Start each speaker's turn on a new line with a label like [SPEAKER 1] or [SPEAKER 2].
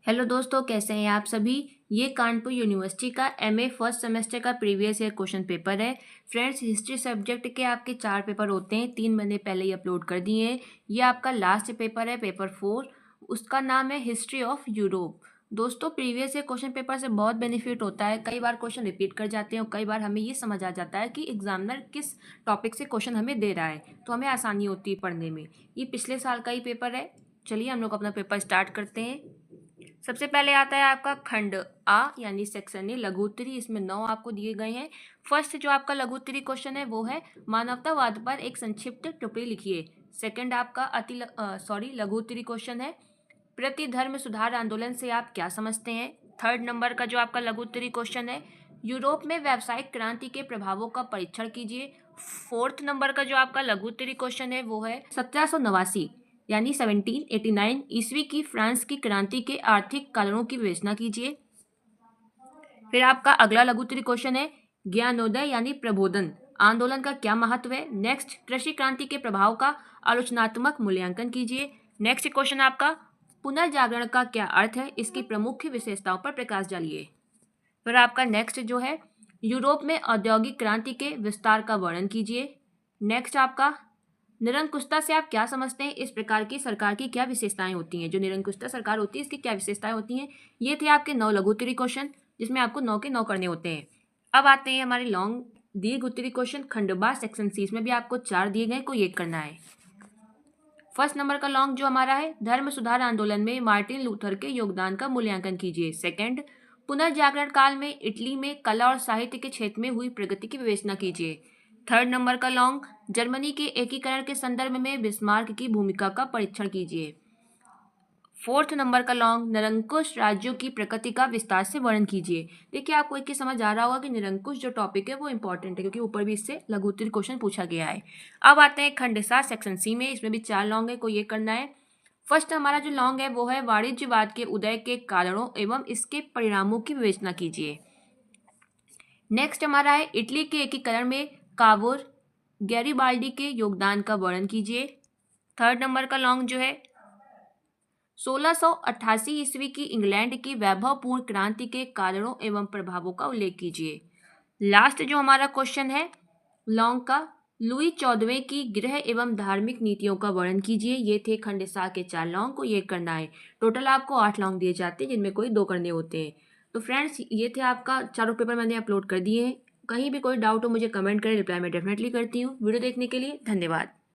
[SPEAKER 1] Hello दोस्तों, कैसे हैं आप सभी। ये कानपुर यूनिवर्सिटी का एमए फर्स्ट सेमेस्टर का प्रीवियस ईयर क्वेश्चन पेपर है। फ्रेंड्स, हिस्ट्री सब्जेक्ट के आपके 4 पेपर होते हैं, 3 महीने पहले ही अपलोड कर दिए हैं। ये आपका लास्ट पेपर है, पेपर 4। उसका नाम है हिस्ट्री ऑफ यूरोप। दोस्तों, प्रीवियस ईयर क्वेश्चन पेपर से बहुत बेनिफिट होता है। कई बार क्वेश्चन रिपीट कर जाते हैं और कई बार हमें ये समझ आ जाता है कि एग्जामिनर किस टॉपिक से क्वेश्चन हमें दे रहा है, तो हमें आसानी होती है पढ़ने में। ये पिछले साल का ही पेपर है। चलिए हम लोग अपना पेपर स्टार्ट करते हैं। सबसे पहले आता है आपका खंड आ यानी सेक्शन ए लघुत्तरी। इसमें 9 आपको दिए गए हैं। फर्स्ट जो आपका लघुत्तरी क्वेश्चन है वो है मानवतावाद पर एक संक्षिप्त टिप्पणी लिखिए। सेकंड आपका लघुत्तरी क्वेश्चन है प्रति धर्म सुधार आंदोलन से आप क्या समझते हैं। थर्ड नंबर का जो आपका लघुत्तरी क्वेश्चन है यूरोप में व्यावसायिक क्रांति के प्रभावों का परीक्षण कीजिए। फोर्थ नंबर का जो आपका लघुत्तरी क्वेश्चन है वो है 1789 यानी 1789 ईस्वी की फ्रांस की क्रांति के आर्थिक कारणों की विवेचना कीजिए। फिर आपका अगला लघुत्तरी क्वेश्चन है ज्ञानोदय यानी प्रबोधन आंदोलन का क्या महत्व है। नेक्स्ट, कृषि क्रांति के प्रभाव का आलोचनात्मक मूल्यांकन कीजिए। नेक्स्ट क्वेश्चन आपका पुनर्जागरण का क्या अर्थ है, इसकी प्रमुख विशेषताओं पर प्रकाश डालिए। फिर आपका नेक्स्ट जो है यूरोप में औद्योगिक क्रांति के विस्तार का वर्णन कीजिए। नेक्स्ट आपका निरंकुशता से आप क्या समझते हैं, इस प्रकार की सरकार की क्या विशेषताएं होती हैं। जो निरंकुशता सरकार होती है इसकी क्या विशेषताएं होती हैं। ये थे आपके 9 लघु उत्तरी क्वेश्चन जिसमें आपको 9 के 9 करने होते हैं। अब आते हैं हमारे लॉन्ग दीर्घ उत्तरी क्वेश्चन खंड बा सेक्शन सी। इसमें भी आपको 4 दिए गए, कोई एक करना है। फर्स्ट नंबर का लॉन्ग जो हमारा है धर्म सुधार आंदोलन में मार्टिन लूथर के योगदान का मूल्यांकन कीजिए। सेकंड, पुनर्जागरण काल में इटली में कला और साहित्य के क्षेत्र में हुई प्रगति की विवेचना कीजिए। थर्ड नंबर का लॉन्ग जर्मनी के एकीकरण के संदर्भ में बिस्मार्क की भूमिका का परीक्षण कीजिए। फोर्थ नंबर का लॉन्ग निरंकुश राज्यों की प्रकृति का विस्तार से वर्णन कीजिए। देखिए आपको एक ही समझ आ रहा होगा कि निरंकुश जो टॉपिक है वो इंपॉर्टेंट है क्योंकि ऊपर भी इससे लघु उत्तरी क्वेश्चन पूछा गया है। अब आते हैं खंड 7 सेक्शन सी में। इसमें भी 4 लॉन्ग है, कोई ये करना है। फर्स्ट हमारा जो लॉन्ग है वो है वाणिज्यवाद के उदय के कारणों एवं इसके परिणामों की विवेचना कीजिए। नेक्स्ट हमारा है इटली के एकीकरण में कावोर गैरीबाल्डी के योगदान का वर्णन कीजिए। थर्ड नंबर का लॉन्ग जो है 1688 ईस्वी की इंग्लैंड की वैभवपूर्ण क्रांति के कारणों एवं प्रभावों का उल्लेख कीजिए। लास्ट जो हमारा क्वेश्चन है लॉन्ग का लुई 14वें की गृह एवं धार्मिक नीतियों का वर्णन कीजिए। ये थे खंड 7 के 4 लॉन्ग, को ये करना है। टोटल आपको 8 लॉन्ग दिए जाते हैं जिनमें कोई 2 करने होते हैं। तो फ्रेंड्स, ये थे आपका चारों पेपर मैंने अपलोड कर दिए हैं। कहीं भी कोई डाउट हो मुझे कमेंट करें, रिप्लाई मैं डेफिनेटली करती हूँ। वीडियो देखने के लिए धन्यवाद।